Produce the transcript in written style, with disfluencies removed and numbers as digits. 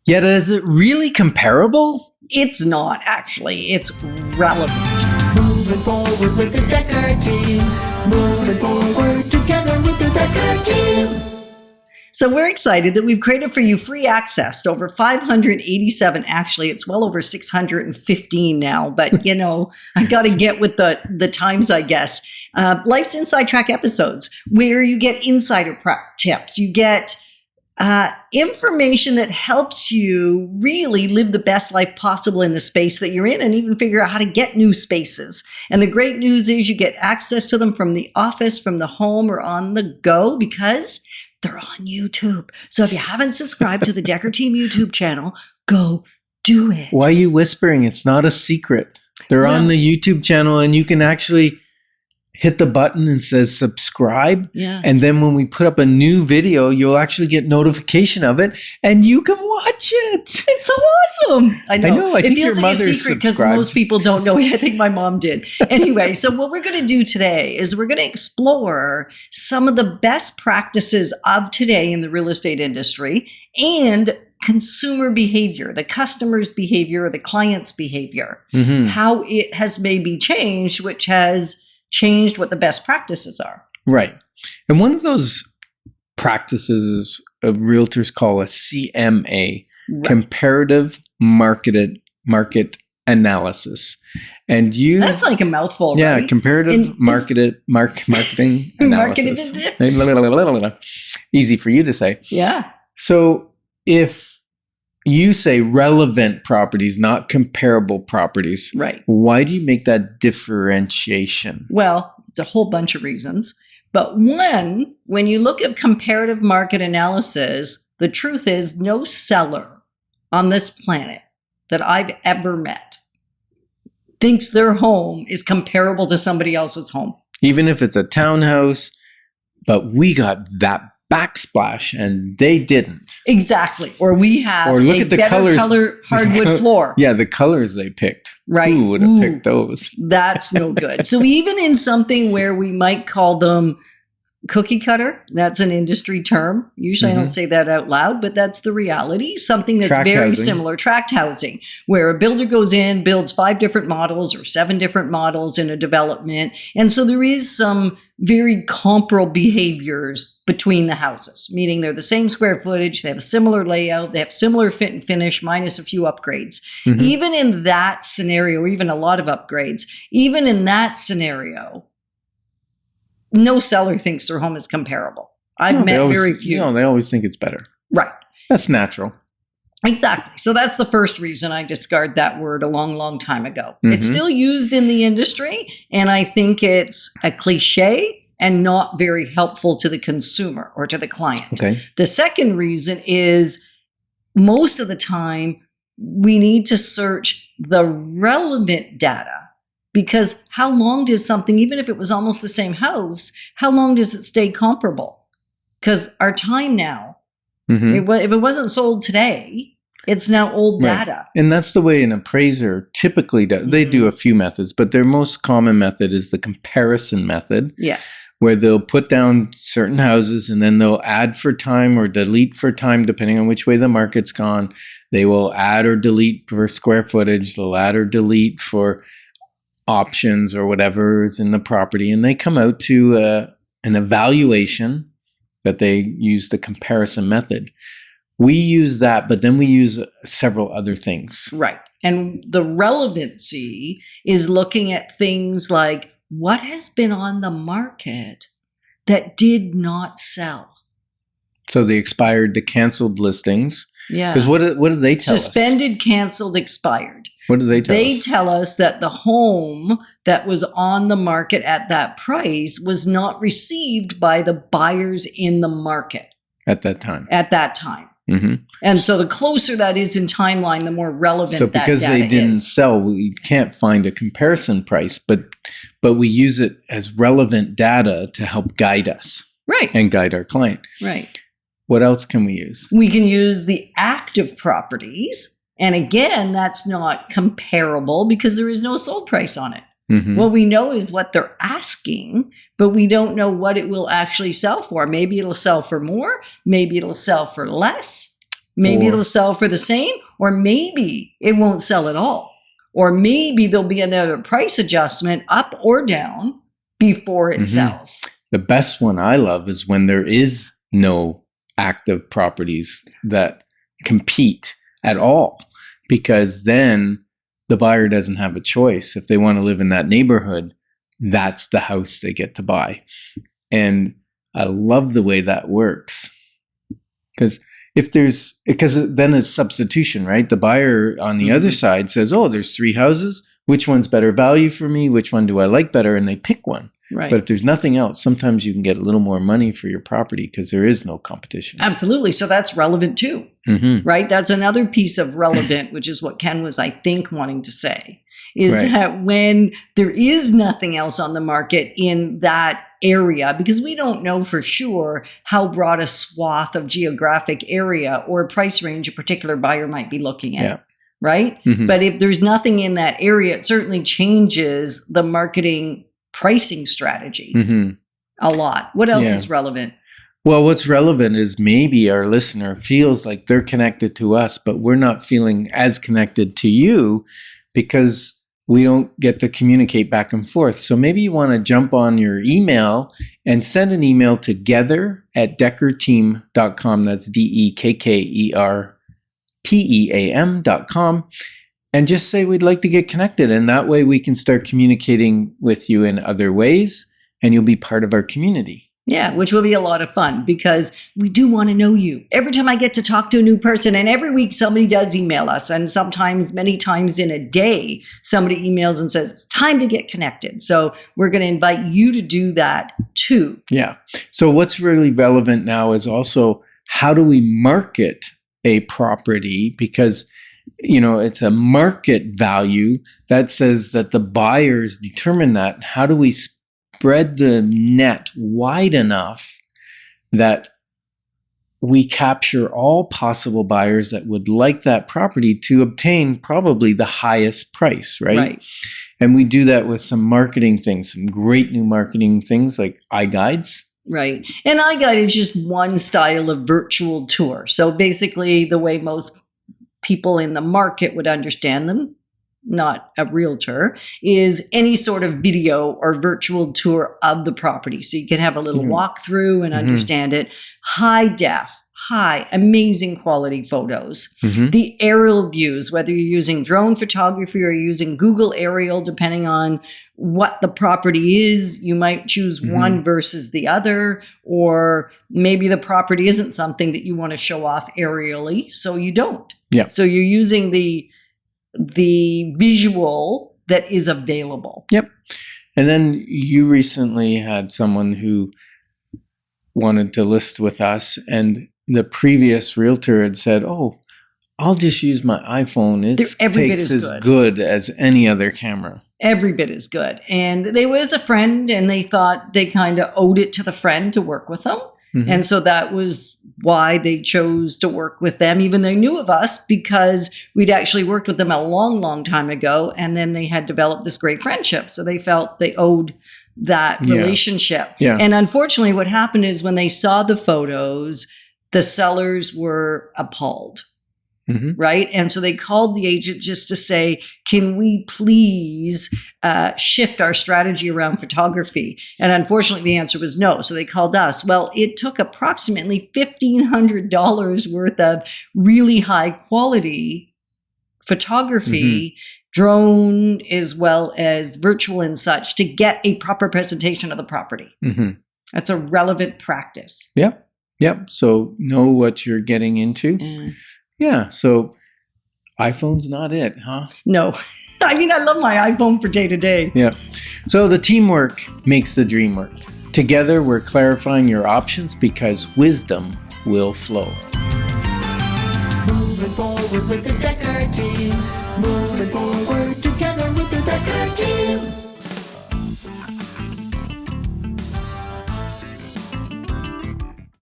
Yetta, is it really comparable? It's not, actually. It's relevant. Moving forward with the Decker team. Moving forward together with the Decker team. So we're excited that we've created for you free access to over 587. Actually, it's well over 615 now. But, you know, I got to get with the times, I guess. Life's Inside Track episodes where you get insider tips. You get information that helps you really live the best life possible in the space that you're in and even figure out how to get new spaces. And the great news is you get access to them from the office, from the home, or on the go because they're on YouTube. So if you haven't subscribed to the Decker Team YouTube channel, go do it. Why are you whispering? It's not a secret. They're on the YouTube channel and you can actually hit the button and says subscribe. Yeah. And then when we put up a new video, you'll actually get notification of it and you can watch it. It's so awesome. I know. I it think feels your like a mother's secret because subscribed. most people don't know. I think my mom did. Anyway, so what we're going to do today is we're going to explore some of the best practices of today in the real estate industry and consumer behavior, the customer's behavior, or the client's behavior, how it has maybe changed, which has changed what the best practices are. Right. And one of those practices realtors call a CMA, comparative market analysis. And that's like a mouthful, right? Yeah, comparative marketing analysis. Easy for you to say. Yeah. So if you say relevant properties, not comparable properties. Right. Why do you make that differentiation? Well, it's a whole bunch of reasons. But one, when you look at comparative market analysis, the truth is no seller on this planet that I've ever met thinks their home is comparable to somebody else's home. Even if it's a townhouse, but we got that backsplash and they didn't. Exactly. Or we have look at the color hardwood floor. Yeah, the colors they picked. Right. Who would have picked those? That's no good. So even in something where we might call them cookie cutter, that's an industry term. Usually I don't say that out loud, but that's the reality. Something that's very similar, tract housing, where a builder goes in, builds 5 different models or 7 different models in a development. And so there is some very comparable behaviors between the houses, meaning they're the same square footage, they have a similar layout, they have similar fit and finish, minus a few upgrades. Even in that scenario, or even a lot of upgrades, even in that scenario, no seller thinks their home is comparable. I've met very few. They always think it's better. Right. That's natural. Exactly. So that's the first reason I discarded that word a long, long time ago. It's still used in the industry, and I think it's a cliche and not very helpful to the consumer or to the client. Okay. The second reason is most of the time we need to search the relevant data. Because how long does something, even if it was almost the same house, how long does it stay comparable? Because our time now, if it wasn't sold today, it's now old data. And that's the way an appraiser typically does. They do a few methods, but their most common method is the comparison method. Yes. Where they'll put down certain houses and then they'll add for time or delete for time, depending on which way the market's gone. They will add or delete for square footage. They'll add or delete for options or whatever is in the property, and they come out to an evaluation that they use the comparison method. We use that, but then we use several other things. Right. And the relevancy is looking at things like what has been on the market that did not sell. So the expired, the canceled listings. Yeah. Because what do they tell us? Suspended, canceled, expired. What do they tell us? They tell us that the home that was on the market at that price was not received by the buyers in the market. At that time. And so the closer that is in timeline, the more relevant that data is. So because they didn't sell, we can't find a comparison price, but we use it as relevant data to help guide us. Right. And guide our client. Right. What else can we use? We can use the active properties. And again, that's not comparable because there is no sold price on it. What we know is what they're asking, but we don't know what it will actually sell for. Maybe it'll sell for more. Maybe it'll sell for less. Maybe it'll sell for the same, or maybe it won't sell at all. Or maybe there'll be another price adjustment up or down before it sells. The best one I love is when there is no active properties that compete at all, because then the buyer doesn't have a choice. If they want to live in that neighborhood, that's the house they get to buy. And I love the way that works, because then it's substitution, right? The buyer on the other side says, oh, there's 3 houses. Which one's better value for me? Which one do I like better? And they pick one. Right. But if there's nothing else, sometimes you can get a little more money for your property because there is no competition. Absolutely. So that's relevant too, right? That's another piece of relevant, which is what Ken was, I think, wanting to say, is that when there is nothing else on the market in that area, because we don't know for sure how broad a swath of geographic area or price range a particular buyer might be looking at. Right? But if there's nothing in that area, it certainly changes the marketing pricing strategy a lot. What else is relevant? Well, what's relevant is maybe our listener feels like they're connected to us, but we're not feeling as connected to you because we don't get to communicate back and forth. So maybe you want to jump on your email and send an email to together@dekkerteam.com. That's DEKKERTEAM.com. And just say we'd like to get connected. And that way we can start communicating with you in other ways and you'll be part of our community. Yeah, which will be a lot of fun because we do want to know you. Every time I get to talk to a new person, and every week somebody does email us, and sometimes many times in a day, somebody emails and says, it's time to get connected. So we're going to invite you to do that too. Yeah. So what's really relevant now is also how do we market a property, because it's a market value that says that the buyers determine that. How do we spread the net wide enough that we capture all possible buyers that would like that property to obtain probably the highest price, right? And we do that with some marketing things, some great new marketing things like iGuides. Right. And iGuide is just one style of virtual tour. So basically the way most people in the market would understand them, not a realtor, is any sort of video or virtual tour of the property. So you can have a little walkthrough and understand it. High def, amazing quality photos. The aerial views, whether you're using drone photography or using Google aerial, depending on what the property is, you might choose one versus the other, or maybe the property isn't something that you want to show off aerially, so you don't. Yeah. So you're using the visual that is available. Yep. And then you recently had someone who wanted to list with us, and the previous realtor had said, oh, I'll just use my iPhone. It takes as good as any other camera. Every bit is good. And they was a friend, and they thought they kind of owed it to the friend to work with them. And so that was why they chose to work with them, even though they knew of us, because we'd actually worked with them a long, long time ago. And then they had developed this great friendship. So they felt they owed that relationship. Yeah. And unfortunately, what happened is when they saw the photos, the sellers were appalled. Right. And so they called the agent just to say, can we please shift our strategy around photography? And unfortunately, the answer was no. So they called us. Well, it took approximately $1,500 worth of really high quality photography, drone as well as virtual and such, to get a proper presentation of the property. That's a relevant practice. Yep. So know what you're getting into. Yeah, so iPhone's not it, huh? No. I mean, I love my iPhone for day to day. Yeah. So the teamwork makes the dream work. Together, we're clarifying your options because wisdom will flow. Moving forward with the Decker team. Moving forward together with the Decker team.